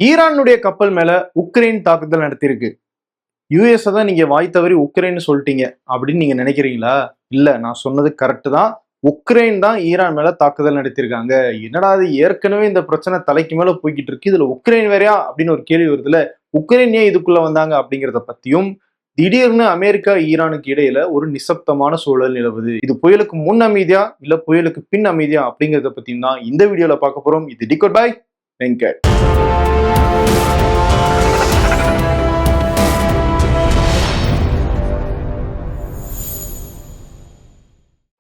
ஈரானுடைய கப்பல் மேல உக்ரைன் தாக்குதல் நடத்தியிருக்கு. யுஎஸ் தான் நீங்க வாய் தவறி உக்ரைன் சொல்லிட்டீங்க அப்படின்னு நீங்க நினைக்கிறீங்களா? இல்ல, நான் சொன்னது கரெக்ட் தான். உக்ரைன் தான் ஈரான் மேல தாக்குதல் நடத்திருக்காங்க. என்னடா அது, ஏற்கனவே இந்த பிரச்சனை தலைக்கு மேல போய்கிட்டு இருக்கு, இதுல உக்ரைன் வேறையா அப்படின்னு ஒரு கேள்வி வருதுல. உக்ரைன் ஏன் இதுக்குள்ள வந்தாங்க அப்படிங்கிறத பத்தியும், திடீர்னு அமெரிக்கா ஈரானுக்கு இடையில ஒரு நிசப்தமான சூழல் நிலவுது. இது புயலுக்கு முன் அமைதியா இல்ல புயலுக்கு பின் அமைதியா அப்படிங்கிறத பத்தியும் தான் இந்த வீடியோல பார்க்க போறோம். இது டிகோட் பை வெங்கட்.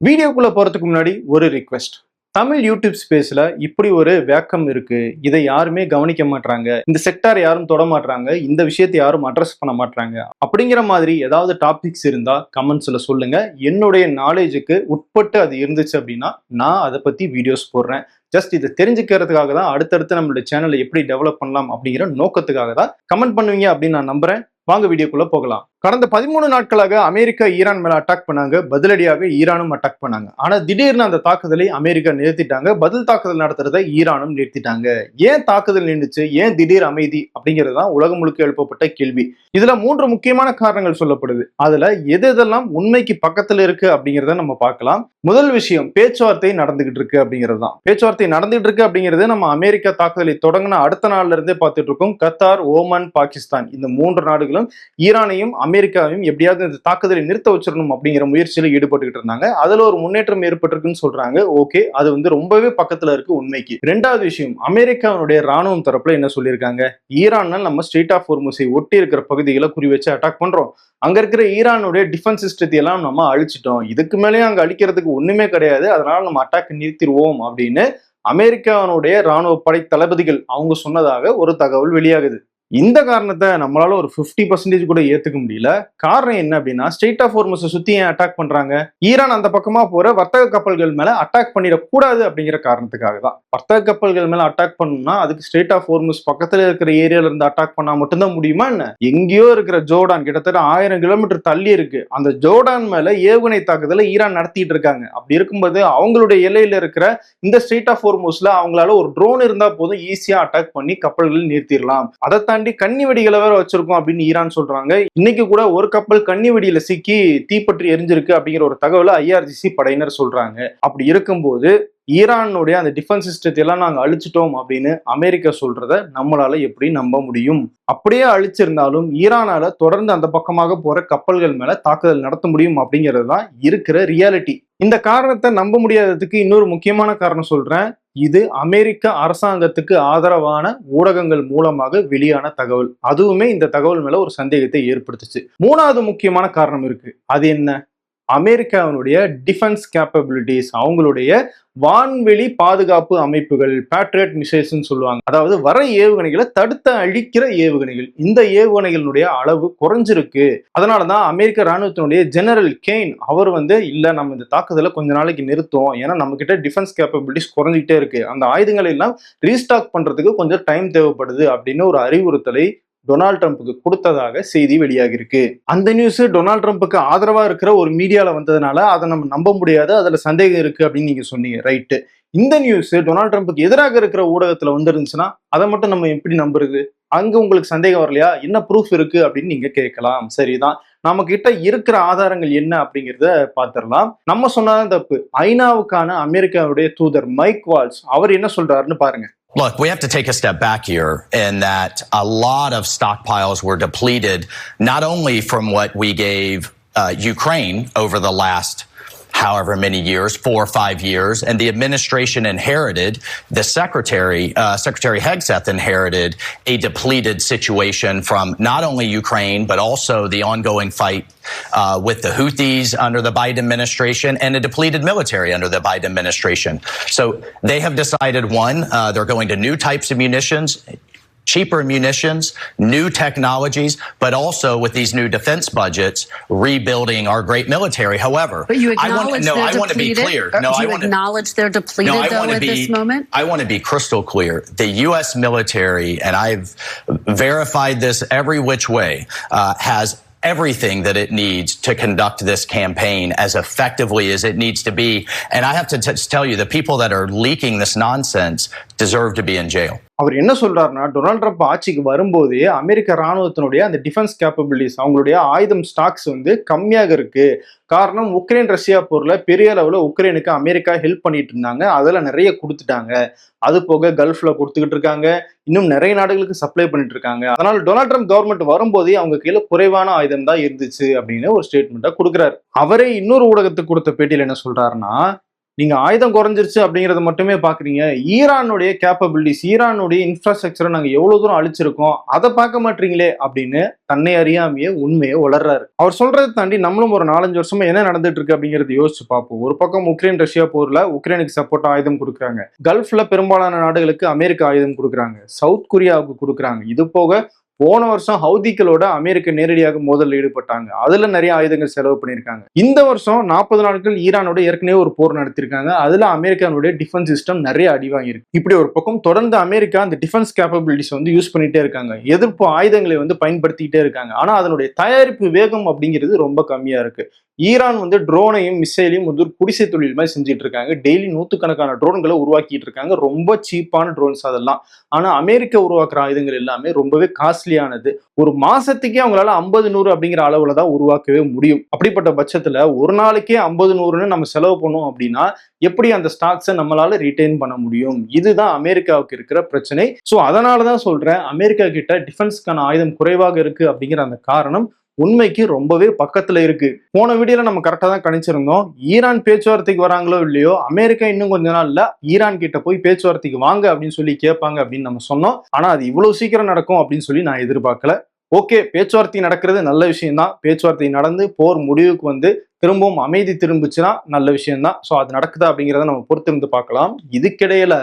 வீடியோக்குள்ள போறதுக்கு முன்னாடி ஒரு ரிக்வெஸ்ட். தமிழ் யூடியூப் ஸ்பேஸ்ல இப்படி ஒரு வேக்கம் இருக்கு, இதை யாருமே கவனிக்க மாட்டாங்க, இந்த செக்டார் யாரும் தொட மாட்டாங்க, இந்த விஷயத்தை யாரும் அட்ரஸ் பண்ண மாட்டாங்க அப்படிங்கிற மாதிரி ஏதாவது டாபிக்ஸ் இருந்தா கமெண்ட்ஸ்ல சொல்லுங்க. என்னுடைய நாலேஜுக்கு உட்பட்டு அது இருந்துச்சு அப்படின்னா நான் அதை பத்தி வீடியோஸ் போடுறேன். ஜஸ்ட் இதை தெரிஞ்சுக்கிறதுக்காக தான், அடுத்தடுத்து நம்மளுடைய சேனலை எப்படி டெவலப் பண்ணலாம் அப்படிங்கிற நோக்கத்துக்காக தான் கமெண்ட் பண்ணுவீங்க அப்படின்னு நான் நம்புறேன். வாங்க வீடியோக்குள்ள போகலாம். கடந்த 13 நாட்களாக அமெரிக்கா ஈரான் மேல அட்டாக் பண்ணாங்க, பதிலடியாக ஈரானும் அட்டாக் பண்ணாங்க. ஆனா திடீர்னு அந்த தாக்குதலை அமெரிக்கா நிறுத்திட்டாங்க, பதில் தாக்குதல் நடத்துறதை ஈரானும் நிறுத்திட்டாங்க. ஏன் தாக்குதல் நின்றுச்சு, ஏன் திடீர் அமைதி அப்படிங்கிறது தான் உலகம் முழுக்க எழுப்பப்பட்ட கேள்வி. இதுல 3 முக்கியமான காரணங்கள் சொல்லப்படுது. அதுல எதெல்லாம் உண்மைக்கு பக்கத்துல இருக்கு அப்படிங்கிறத நம்ம பார்க்கலாம். முதல் விஷயம், பேச்சுவார்த்தை நடந்துகிட்டு இருக்கு அப்படிங்கிறது தான். பேச்சுவார்த்தை நடந்துகிட்டு இருக்கு அப்படிங்கிறது நம்ம அமெரிக்கா தாக்குதலை தொடங்கின அடுத்த நாள்ல இருந்தே பார்த்துட்டு இருக்கோம். கத்தார், ஓமன், பாகிஸ்தான் இந்த 3 நாடுகளும் ஈரானையும் அமெரிக்காவையும் எப்படியாவது இந்த தாக்குதலை நிறுத்த வச்சிடணும் அப்படிங்கிற முயற்சியில ஈடுபட்டுக்கிட்டு இருந்தாங்க. அதுல ஒரு முன்னேற்றம் ஏற்பட்டிருக்குன்னு சொல்றாங்க. ஓகே, அது ரொம்பவே பக்கத்துல இருக்கு உண்மைக்கு. 2வது விஷயம், அமெரிக்காவுடைய ராணுவம் தரப்புல என்ன சொல்லியிருக்காங்க, ஈரான் நம்ம ஸ்ட்ரெய்ட் ஆஃப் ஹோர்முஸை ஒட்டி இருக்கிற பகுதிகளை குறி வச்சு அட்டாக் பண்றோம், அங்க இருக்கிற ஈரானுடைய டிஃபென்ஸ் சிஸ்டத்தை எல்லாம் நம்ம அழிச்சிட்டோம், இதுக்கு மேலேயும் அங்க அழிக்கிறதுக்கு ஒண்ணுமே கிடையாது, அதனால நம்ம அட்டாக் நிறுத்திடுவோம் அப்படின்னு அமெரிக்காவுடைய ராணுவ படை தளபதிகள் அவங்க சொன்னதாக ஒரு தகவல் வெளியாகுது. இந்த காரணத்தை நம்மளால ஒரு 50% கூட ஏத்துக்க முடியல. காரணம் என்ன அப்படின்னா, ஸ்ட்ரெய்ட் ஆஃப் ஹோர்முஸை சுத்தி ஏன் அட்டாக் பண்றாங்க, ஈரான் அந்த பக்கமா போற வர்த்தக கப்பல்கள் மேல அட்டாக் பண்ணிடக்கூடாது அப்படிங்கிற காரணத்துக்காக தான். வர்த்தக கப்பல்கள் மேல அட்டாக் பண்ணணும்னா அதுக்கு ஸ்ட்ரெய்ட் ஆஃப் ஹோர்முஸ் பக்கத்துல இருக்கிற ஏரியால இருந்து அட்டாக் பண்ணா மட்டும்தான் முடியுமா என்ன? எங்கேயோ இருக்கிற ஜோர்டான், கிட்டத்தட்ட 1000 கிலோமீட்டர் தள்ளி இருக்கு, அந்த ஜோர்டான் மேல ஏவுகணை தாக்குதலை ஈரான் நடத்திட்டு இருக்காங்க. அப்படி இருக்கும்போது அவங்களுடைய எல்லையில இருக்கிற இந்த ஸ்ட்ரெய்ட் ஆஃப் ஹோர்முஸ்ல அவங்களால ஒரு ட்ரோன் இருந்தா போதும், ஈஸியா அட்டாக் பண்ணி கப்பல்கள் நிறுத்திடலாம். அதை கன்னி வெடிகளை வேற வச்சிருக்கோம் அப்படின்னு ஈரான் சொல்றாங்க. இன்னைக்கு கூட ஒரு கப்பல் கன்னி வெடியில சிக்கி தீப்பற்றி எரிஞ்சிருக்கு அப்படிங்கிற ஒரு தகவலை ஐஆர்ஜிசி படையினர் சொல்றாங்க. அப்படி இருக்கும்போது ஈரானுடைய அந்த டிஃபென்ஸ் சிஸ்டத்தை எல்லாம் நாங்க அழிச்சிட்டோம் அப்படின்னு அமெரிக்கா சொல்றத நம்மளால எப்படி நம்ப முடியும்? அப்படியே அழிச்சிருந்தாலும் ஈரானால தொடர்ந்து அந்த பக்கமாக போற கப்பல்கள் மேல தாக்குதல் நடத்த முடியும் அப்படிங்கிறது தான் இருக்கிற ரியாலிட்டி. இந்த காரணத்தை நம்ப முடியாததுக்கு இன்னொரு முக்கியமான காரணம் சொல்றேன். இது அமெரிக்க அரசாங்கத்துக்கு ஆதரவான ஊடகங்கள் மூலமாக வெளியான தகவல். அதுவுமே இந்த தகவல் மேல ஒரு சந்தேகத்தை ஏற்படுத்துச்சு. 3வது முக்கியமான காரணம் இருக்கு. அது என்ன? அமெரிக்காவினுடைய டிஃபென்ஸ் கேப்பபிலிட்டிஸ், அவங்களுடைய வான்வெளி பாதுகாப்பு அமைப்புகள், பேட்ரியட் மிசைல்ஸ்ன்னு சொல்லுவாங்க. அதாவது வர ஏவுகணைகளை தடுத்த அழிக்கிற ஏவுகணைகள். இந்த ஏவுகணைகளுடைய அளவு குறைஞ்சிருக்கு. அதனாலதான் அமெரிக்க ராணுவத்தினுடைய ஜெனரல் கெயின் அவர் இல்ல, நம்ம இந்த தாக்குதலை கொஞ்ச நாளைக்கு நிறுத்தும், ஏன்னா நம்ம கிட்ட டிஃபென்ஸ் கேப்பபிலிட்டிஸ் குறைஞ்சிக்கிட்டே இருக்கு, அந்த ஆயுதங்களை எல்லாம் ரீஸ்டாக் பண்றதுக்கு கொஞ்சம் டைம் தேவைப்படுது அப்படின்னு ஒரு அறிவுறுத்தலை டொனால்ட் ட்ரம்ப்புக்கு கொடுத்ததாக செய்தி வெளியாகி இருக்கு. அந்த நியூஸ் டொனால்ட் ட்ரம்ப்புக்கு ஆதரவா இருக்கிற ஒரு மீடியால வந்ததுனால அதை நம்ம நம்ப முடியாது, அதுல சந்தேகம் இருக்கு அப்படின்னு நீங்க சொன்னீங்க, ரைட்டு. இந்த நியூஸ் டொனால்ட் ட்ரம்ப்புக்கு எதிராக இருக்கிற ஊடகத்துல வந்துருந்துச்சுன்னா அதை மட்டும் நம்ம எப்படி நம்புறது? அங்க உங்களுக்கு சந்தேகம் வரலையா? என்ன ப்ரூஃப் இருக்கு அப்படின்னு நீங்க கேட்கலாம். சரிதான், நம்ம கிட்ட இருக்கிற ஆதாரங்கள் என்ன அப்படிங்கிறத பார்த்திடலாம். நம்ம சொன்னதான் தப்பு. ஐநாவுக்கான அமெரிக்காவுடைய தூதர் மைக் வால்ஸ் அவர் என்ன சொல்றாருன்னு பாருங்க. Look, we have to take a step back here in that a lot of stockpiles were depleted, not only from what we gave Ukraine over the last however many years, 4 or 5 years, and the administration inherited, the Secretary Hegseth inherited a depleted situation from not only Ukraine, but also the ongoing fight with the Houthis under the Biden administration and a depleted military under the Biden administration. So they have decided, one, they're going to new types of munitions, cheaper munitions, new technologies, but also with these new defense budgets, rebuilding our great military. However, but you acknowledge I want to be clear. No, I want to acknowledge they're depleted though at this moment. I want to be crystal clear. The U.S. military, and I've verified this every which way, has everything that it needs to conduct this campaign as effectively as it needs to be. And I have to tell you, the people that are leaking this nonsense deserve to be in jail. அவர் என்ன சொல்றாருன்னா, Donald Trump ஆட்சிக்கு வரும்போதே அமெரிக்க ராணுவத்தினுடைய அந்த defence capabilities, அவங்களுடைய ஆயுதம் stocks வந்து கம்மியாக இருக்கு. காரணம், உக்ரைன் ரஷ்யா போர்ல பெரிய அளவுல உக்ரைனுக்கு அமெரிக்கா ஹெல்ப் பண்ணிட்டு இருந்தாங்க. அதுல நிறைய கொடுத்துட்டாங்க. அது போக கல்ஃப்ல கொடுத்துக்கிட்டு இருக்காங்க. இன்னும் நிறைய நாடுகளுக்கு சப்ளை பண்ணிட்டு இருக்காங்க. அதனால டொனால்ட் ட்ரம்ப் கவர்மெண்ட் வரும்போதே அவங்க கையில குறைவான ஆயுதம் தான் இருந்துச்சு அப்படின்னு ஒரு ஸ்டேட்மெண்ட்டை கொடுக்குறாரு. அவரே இன்னொரு ஊடகத்துக்கு கொடுத்த பேட்டியில என்ன சொல்றாருன்னா, நீங்க ஆயுதம் குறைஞ்சிருச்சு அப்படிங்கறத மட்டுமே பாக்குறீங்க. ஈரானுடைய கேப்பபிலிட்டிஸ், ஈரானுடைய இன்ஃப்ராஸ்ட்ரக்சரை நாங்க எவ்வளவு தூரம் அழிச்சிருக்கோம், அதை பார்க்க மாட்டீங்களே அப்படின்னு தன்னை அறியாமையே உண்மையை உளர்றாரு. அவர் சொல்றதை தாண்டி நம்மளும் ஒரு 4-5 வருஷமா என்ன நடந்துட்டு இருக்கு அப்படிங்கறத யோசிச்சு பார்ப்போம். ஒரு பக்கம் உக்ரைன் ரஷ்யா போர்ல உக்ரைனுக்கு சப்போர்ட் ஆயுதம் கொடுக்குறாங்க. கல்ஃப்ல பெரும்பாலான நாடுகளுக்கு அமெரிக்கா ஆயுதம் கொடுக்குறாங்க. சவுத் கொரியாவுக்கு கொடுக்குறாங்க. இது போக போன வருஷம் ஹவுதிகளோட அமெரிக்கா நேரடியாக மோதலில் ஈடுபட்டாங்க. அதுல நிறைய ஆயுதங்கள் செலவு பண்ணியிருக்காங்க. இந்த வருஷம் 40 நாட்கள் ஈரானோட ஏற்கனவே ஒரு போர் நடத்திருக்காங்க. அதுல அமெரிக்கானுடைய டிஃபென்ஸ் சிஸ்டம் நிறைய அடி வாங்கியிருக்கு. இப்படி ஒரு பக்கம் தொடர்ந்து அமெரிக்கா அந்த டிஃபென்ஸ் கேப்பபிலிட்டிஸ் வந்து யூஸ் பண்ணிட்டே இருக்காங்க. எதிர்ப்பு ஆயுதங்களை வந்து பயன்படுத்திட்டே இருக்காங்க. ஆனா அதனுடைய தயாரிப்பு வேகம் அப்படிங்கிறது ரொம்ப கம்மியா இருக்கு. ஈரான் வந்து ட்ரோனையும் மிசைலையும் வந்து ஒரு குடிசை தொழில் மாதிரி செஞ்சுட்டு இருக்காங்க. டெய்லி 100கணக்கான ட்ரோன்களை உருவாக்கிட்டு இருக்காங்க. ரொம்ப சீப்பான ட்ரோன்ஸ் அதெல்லாம். ஆனா அமெரிக்கா உருவாக்குற ஆயுதங்கள் எல்லாமே ரொம்பவே காஸ்ட்லியானது. ஒரு மாசத்துக்கே அவங்களால 50-100 அப்படிங்கிற அளவுல தான் உருவாக்கவே முடியும். அப்படிப்பட்ட பட்சத்துல ஒரு நாளைக்கே 50-100ன்னு நம்ம செலவு பண்ணோம் அப்படின்னா எப்படி அந்த ஸ்டாக்ஸை நம்மளால ரிட்டைன் பண்ண முடியும்? இதுதான் அமெரிக்காவுக்கு இருக்கிற பிரச்சனை. ஸோ அதனாலதான் சொல்றேன், அமெரிக்கா கிட்ட டிஃபென்ஸ்க்கான ஆயுதம் குறைவாக இருக்கு அப்படிங்கிற அந்த காரணம் உண்மைக்கு ரொம்பவே பக்கத்துல இருக்கு. போன வீடியோல நம்ம கரெக்டா தான் கணிச்சிருந்தோம். ஈரான் பேச்சுவார்த்தைக்கு வராங்களோ இல்லையோ, அமெரிக்கா இன்னும் கொஞ்ச நாள்ல ஈரான் கிட்ட போய் பேச்சுவார்த்தைக்கு வாங்க அப்படின்னு சொல்லி கேட்பாங்க அப்படின்னு நம்ம சொன்னோம். ஆனா அது இவ்வளவு சீக்கிரம் நடக்கும் அப்படின்னு சொல்லி நான் எதிர்பார்க்கல. ஓகே, பேச்சுவார்த்தை நடக்கிறது நல்ல விஷயம் தான். பேச்சுவார்த்தை நடந்து போர் முடிவுக்கு வந்து திரும்பவும் அமைதி திரும்பிச்சுன்னா நல்ல விஷயம் தான். ஸோ அது நடக்குதா அப்படிங்கிறத நம்ம பொறுத்திருந்து பார்க்கலாம். இதுக்கிடையில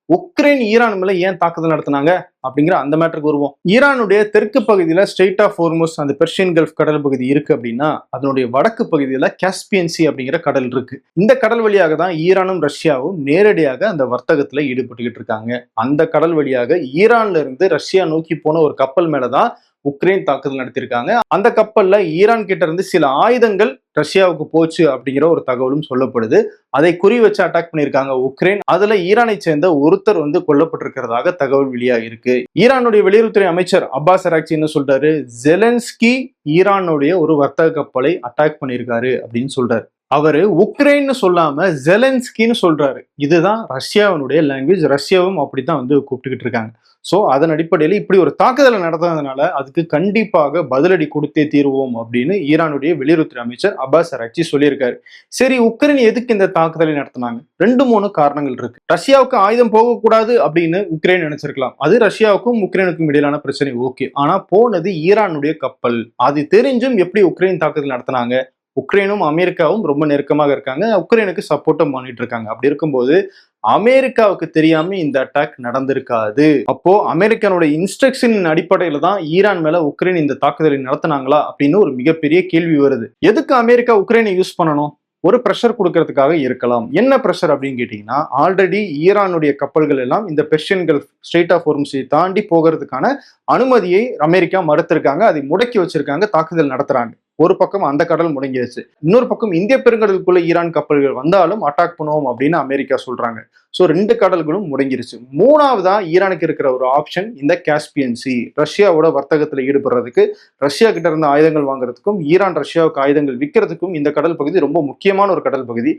உக்ரைன் ஈரான் மேல ஏன் தாக்குதல் நடத்தினாங்க அப்படிங்கிற அந்த மேட்டருக்கு வருவோம். ஈரானுடைய தெற்கு பகுதியில ஸ்ட்ரெய்ட் ஆஃப் ஹோர்முஸ், அந்த பெர்ஷியன் கல்ஃப் கடல் பகுதி இருக்கு அப்படின்னா அதனுடைய வடக்கு பகுதியில காஸ்பியன் சி அப்படிங்கிற கடல் இருக்கு. இந்த கடல் வழியாக தான் ஈரானும் ரஷ்யாவும் நேரடியாக அந்த வர்த்தகத்துல ஈடுபட்டுக்கிட்டு இருக்காங்க. அந்த கடல் வழியாக ஈரான்ல இருந்து ரஷ்யா நோக்கி போன ஒரு கப்பல் மேலதான் உக்ரைன் தாக்குதல் நடத்தியிருக்காங்க. அந்த கப்பல்ல ஈரான் கிட்ட இருந்து சில ஆயுதங்கள் ரஷ்யாவுக்கு போச்சு அப்படிங்கிற ஒரு தகவலும் சொல்லப்படுது. அதை குறி வச்சு அட்டாக் பண்ணியிருக்காங்க உக்ரைன். அதுல ஈரானை சேர்ந்த ஒருத்தர் வந்து கொல்லப்பட்டிருக்கிறதாக தகவல் வெளியாக இருக்கு. ஈரானுடைய வெளியுறவுத்துறை அமைச்சர் அப்பாஸ் அராக்சி என்ன சொல்றாரு, ஜெலன்ஸ்கி ஈரானுடைய ஒரு வர்த்தக கப்பலை அட்டாக் பண்ணியிருக்காரு அப்படின்னு சொல்றாரு. அவரு உக்ரைன்னு சொல்லாம ஜெலன்ஸ்கின்னு சொல்றாரு. இதுதான் ரஷ்யாவினுடைய லாங்குவேஜ். ரஷ்யாவும் அப்படித்தான் வந்து கூப்பிட்டுக்கிட்டு இருக்காங்க. சோ அதன் அடிப்படையில் இப்படி ஒரு தாக்குதலை நடந்ததுனால அதுக்கு கண்டிப்பாக பதிலடி கொடுத்தே தீர்வோம் அப்படின்னு ஈரானுடைய வெளியுறவுத்துறை அமைச்சர் அப்பாஸ் அராக்சி சொல்லியிருக்காரு. சரி, உக்ரைன் எதுக்கு இந்த தாக்குதலை நடத்தினாங்க? 2-3 காரணங்கள் இருக்கு. ரஷ்யாவுக்கு ஆயுதம் போகக்கூடாது அப்படின்னு உக்ரைன் நினைச்சிருக்கலாம். அது ரஷ்யாவுக்கும் உக்ரைனுக்கும் இடையிலான பிரச்சனை, ஓகே. ஆனா போனது ஈரானுடைய கப்பல். அது தெரிஞ்சும் எப்படி உக்ரைன் தாக்குதல் நடத்தினாங்க? உக்ரைனும் அமெரிக்காவும் ரொம்ப நெருக்கமாக இருக்காங்க. உக்ரைனுக்கு சப்போர்ட்டும் பண்ணிட்டு இருக்காங்க. அப்படி இருக்கும்போது அமெரிக்காவுக்கு தெரியாம இந்த அட்டாக் நடந்திருக்காது. அப்போ அமெரிக்கானோட இன்ஸ்ட்ரக்ஷனின் அடிப்படையில தான் ஈரான் மேல உக்ரைன் இந்த தாக்குதலை நடத்தினாங்களா அப்படின்னு ஒரு மிகப்பெரிய கேள்வி வருது. எதுக்கு அமெரிக்கா உக்ரைனை யூஸ் பண்ணணும்? ஒரு ப்ரெஷர் கொடுக்கறதுக்காக இருக்கலாம். என்ன ப்ரெஷர் அப்படின்னு கேட்டீங்கன்னா, ஆல்ரெடி ஈரானுடைய கப்பல்கள் எல்லாம் இந்த பெர்ஷியன் கல்ஃப் ஸ்ட்ரெய்ட் ஆஃப் ஹோர்முஸை தாண்டி போகிறதுக்கான அனுமதியை அமெரிக்கா மறுத்திருக்காங்க. அதை முடக்கி வச்சிருக்காங்க. தாக்குதல் நடத்துறாங்க. ஒரு பக்கம் அந்த கடல் முடங்கிடுச்சு. இன்னொரு பக்கம் இந்திய பெருங்கடலுக்குள்ள ஈரான் கப்பல்கள் வந்தாலும் அட்டாக் பண்ணுவோம் அப்படின்னு அமெரிக்கா சொல்றாங்க. ஸோ 2 கடல்களும் முடங்கிருச்சு. 3வதா ஈரானுக்கு இருக்கிற ஒரு ஆப்ஷன் இந்த காஸ்பியன் சி. ரஷ்யாவோட வர்த்தகத்துல ஈடுபடுறதுக்கு, ரஷ்யா கிட்ட இருந்து ஆயுதங்கள் வாங்குறதுக்கும், ஈரான் ரஷ்யாவுக்கு ஆயுதங்கள் விற்கிறதுக்கும் இந்த கடல் பகுதி ரொம்ப முக்கியமான ஒரு கடல் பகுதி.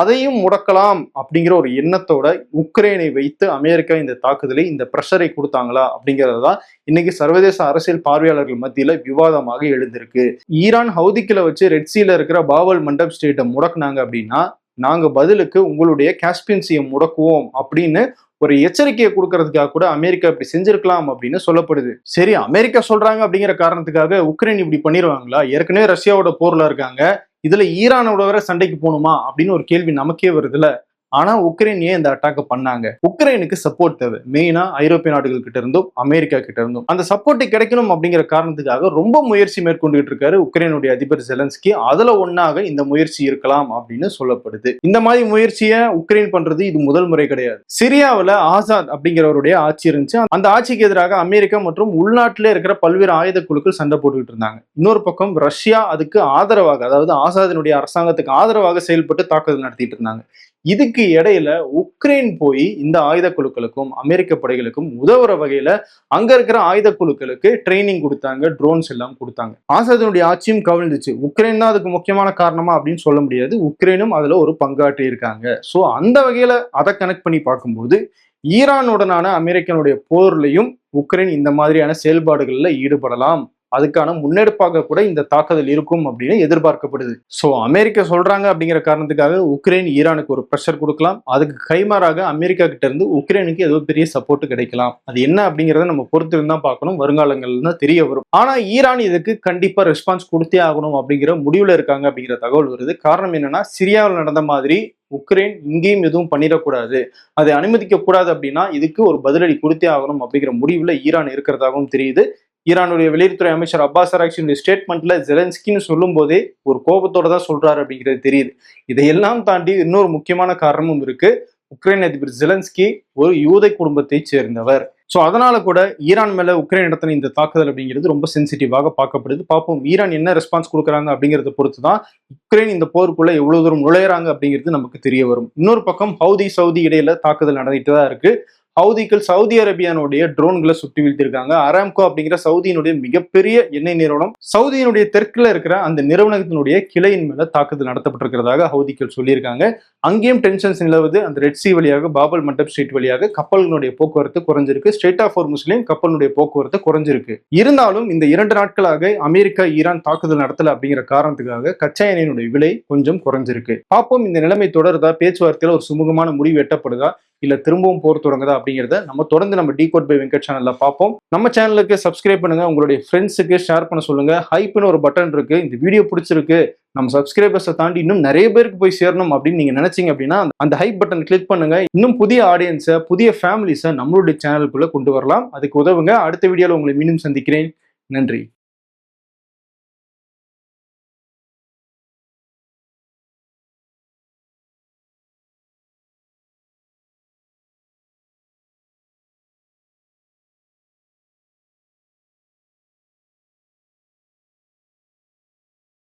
அதையும் முடக்கலாம் அப்படிங்கிற ஒரு எண்ணத்தோட உக்ரைனை வைத்து அமெரிக்கா இந்த தாக்குதலை, இந்த பிரஷரை கொடுத்தாங்களா அப்படிங்கறதுதான் இன்னைக்கு சர்வதேச அரசியல் பார்வையாளர்கள் மத்தியில விவாதமாக எழுந்திருக்கு. ஈரான் ஹவுதிகளை வச்சு ரெட் சீல இருக்கிற பாவல் மண்டப் ஸ்டேட்டை முடக்குனாங்க அப்படின்னா நாங்க பதிலுக்கு உங்களுடைய காஸ்பியன் சீயை முடக்குவோம் அப்படின்னு ஒரு எச்சரிக்கையை கொடுக்கறதுக்காக கூட அமெரிக்கா இப்படி செஞ்சிருக்கலாம் அப்படின்னு சொல்லப்படுது. சரி, அமெரிக்கா சொல்றாங்க அப்படிங்கிற காரணத்துக்காக உக்ரைன் இப்படி பண்ணிடுவாங்களா? ஏற்கனவே ரஷ்யாவோட போர்ல இருக்காங்க. இதுல ஈரானோட வர சண்டைக்கு போகணுமா அப்படின்னு ஒரு கேள்வி நமக்கே வருதுல. ஆனா உக்ரைன் ஏன் இந்த அட்டாக் பண்ணாங்க? உக்ரைனுக்கு சப்போர்ட் தேவை. மெயினா ஐரோப்பிய நாடுகள் கிட்ட இருந்தும் அமெரிக்கா கிட்ட இருந்தும் அந்த சப்போர்ட் கிடைக்கணும் அப்படிங்கிற காரணத்துக்காக ரொம்ப முயற்சி மேற்கொண்டுகிட்டு இருக்காரு உக்ரைனுடைய அதிபர் ஜெலன்ஸ்கி. அதுல ஒன்னாக இந்த முயற்சி இருக்கலாம் அப்படின்னு சொல்லப்படுது. இந்த மாதிரி முயற்சியை உக்ரைன் பண்றது இது முதல் முறை கிடையாது. சிரியாவில் ஆசாத் அப்படிங்கிறவருடைய ஆட்சி இருந்துச்சு. அந்த ஆட்சிக்கு எதிராக அமெரிக்கா மற்றும் உள்நாட்டிலே இருக்கிற பல்வேறு ஆயுத குழுக்கள் சண்டை போட்டுக்கிட்டு இருந்தாங்க. இன்னொரு பக்கம் ரஷ்யா அதுக்கு ஆதரவாக, அதாவது ஆசாதினுடைய அரசாங்கத்துக்கு ஆதரவாக செயல்பட்டு தாக்குதல் நடத்திட்டு இருந்தாங்க. இதுக்கு இடையில உக்ரைன் போய் இந்த ஆயுத குழுக்களுக்கும் அமெரிக்க படைகளுக்கும் உதவுற வகையில அங்க இருக்கிற ஆயுத குழுக்களுக்கு ட்ரைனிங் கொடுத்தாங்க, ட்ரோன்ஸ் எல்லாம் கொடுத்தாங்க. ஆசாதினுடைய ஆட்சியும் கவிழ்ந்துச்சு. உக்ரைன் தான் அதுக்கு முக்கியமான காரணமா அப்படின்னு சொல்ல முடியாது. உக்ரைனும் அதுல ஒரு பங்காற்றி இருக்காங்க. சோ அந்த வகையில அதை கனெக்ட் பண்ணி பார்க்கும்போது ஈரானுடனான அமெரிக்கனுடைய போர்லையும் உக்ரைன் இந்த மாதிரியான செயல்பாடுகள்ல ஈடுபடலாம். அதுக்கான முன்னெடுப்பாக கூட இந்த தாக்குதல் இருக்கும் அப்படின்னு எதிர்பார்க்கப்படுது. சோ அமெரிக்கா சொல்றாங்க அப்படிங்கிற காரணத்துக்காக உக்ரைன் ஈரானுக்கு ஒரு ப்ரெஷர் கொடுக்கலாம். அதுக்கு கைமாறாக அமெரிக்கா கிட்ட இருந்து உக்ரைனுக்கு ஏதோ பெரிய சப்போர்ட் கிடைக்கலாம். அது என்ன அப்படிங்கறத நம்ம பொறுத்திருந்து தான் பார்க்கணும். வருங்காலங்கள்ல தான் தெரிய வரும். ஆனா ஈரான் இதுக்கு கண்டிப்பா ரெஸ்பான்ஸ் கொடுத்தே ஆகணும் அப்படிங்கிற முடிவுல இருக்காங்க அப்படிங்கிற தகவல் வருது. காரணம் என்னன்னா, சிரியாவில் நடந்த மாதிரி உக்ரைன் இங்கேயும் எதுவும் பண்ணிடக்கூடாது, அதை அனுமதிக்க கூடாது அப்படின்னா இதுக்கு ஒரு பதிலடி கொடுத்தே ஆகணும் அப்படிங்கிற முடிவுல ஈரான் இருக்கிறதாகவும் தெரியுது. ஈரானுடைய வெளியுறவுத்துறை அமைச்சர் அப்பாஸ் அராக்சியுடைய ஸ்டேட்மெண்ட்ல ஜெலன்ஸ்கின்னு சொல்லும் போதே ஒரு கோபத்தோட தான் சொல்றாரு அப்படிங்கிறது தெரியுது. இதையெல்லாம் தாண்டி இன்னொரு முக்கியமான காரணமும் இருக்கு. உக்ரைன் அதிபர் ஜெலன்ஸ்கி ஒரு யூதை குடும்பத்தை சேர்ந்தவர். சோ அதனால கூட ஈரான் மேல உக்ரைன் நடத்தின இந்த தாக்குதல் அப்படிங்கிறது ரொம்ப சென்சிட்டிவாக பார்க்கப்படுது. பார்ப்போம் ஈரான் என்ன ரெஸ்பான்ஸ் கொடுக்குறாங்க அப்படிங்கறத பொறுத்து தான் உக்ரைன் இந்த போருக்குள்ள எவ்வளவு தூரம் நுழையறாங்க அப்படிங்கிறது நமக்கு தெரிய வரும். இன்னொரு பக்கம் ஹவுதி சவுதி இடையில தாக்குதல் நடந்துட்டு தான் இருக்கு. ஹவுதிகள் சவுதி அரேபியானுடைய ட்ரோன்களை சுட்டி வீழ்த்திருக்காங்க. அராம்கோ அப்படிங்கிற சவுதியினுடைய மிகப்பெரிய எண்ணெய் நிறுவனம், சவுதியினுடைய தெற்குல இருக்கிற அந்த நிறுவனத்தினுடைய கிளையின் மேல தாக்குதல் நடத்தப்பட்டிருக்கிறதாக ஹவுதிகள் சொல்லியிருக்காங்க. அங்கேயும் டென்ஷன்ஸ் நிலவுது. அந்த ரெட் சி வழியாக பாபல் மண்டப் ஸ்ட்ரீட் வழியாக கப்பல்களுடைய போக்குவரத்து குறைஞ்சிருக்கு. ஸ்ட்ரெயிட் ஆஃப் ஹோர்முஸ்லயும் கப்பலுடைய போக்குவரத்து குறைஞ்சிருக்கு. இருந்தாலும் இந்த 2 நாட்களாக அமெரிக்கா ஈரான் தாக்குதல் நடத்தல அப்படிங்கிற காரணத்துக்காக கச்சா எண்ணெயினுடைய விலை கொஞ்சம் குறைஞ்சிருக்கு. பார்ப்போம் இந்த நிலைமை தொடருதா, பேச்சுவார்த்தையில ஒரு சுமூகமான முடிவு எட்டப்படுதா, இல்ல திரும்பவும் போர் தொடங்குதா அப்படிங்கிறத நம்ம தொடர்ந்து நம்ம டிகோட் பை வெங்கட் சேனல்ல பார்ப்போம். நம்ம சேனலுக்கு சப்ஸ்கிரைப் பண்ணுங்க, உங்களுடைய ஃப்ரெண்ட்ஸுக்கு ஷேர் பண்ண சொல்லுங்க. ஹைப்னு ஒரு பட்டன் இருக்கு. இந்த வீடியோ பிடிச்சிருக்கு, நம்ம சப்ஸ்கிரைபர்ஸை தாண்டி இன்னும் நிறைய பேருக்கு போய் சேரணும் அப்படின்னு நீங்க நினைச்சீங்க அப்படின்னா அந்த ஹைப் பட்டன் கிளிக் பண்ணுங்க. இன்னும் புதிய ஆடியன்ஸை, புதிய ஃபேமிலிஸை நம்மளுடைய சேனலுக்குள்ள கொண்டு வரலாம். அதுக்கு உதவுங்க. அடுத்த வீடியோல உங்களை மீண்டும் சந்திக்கிறேன். நன்றி.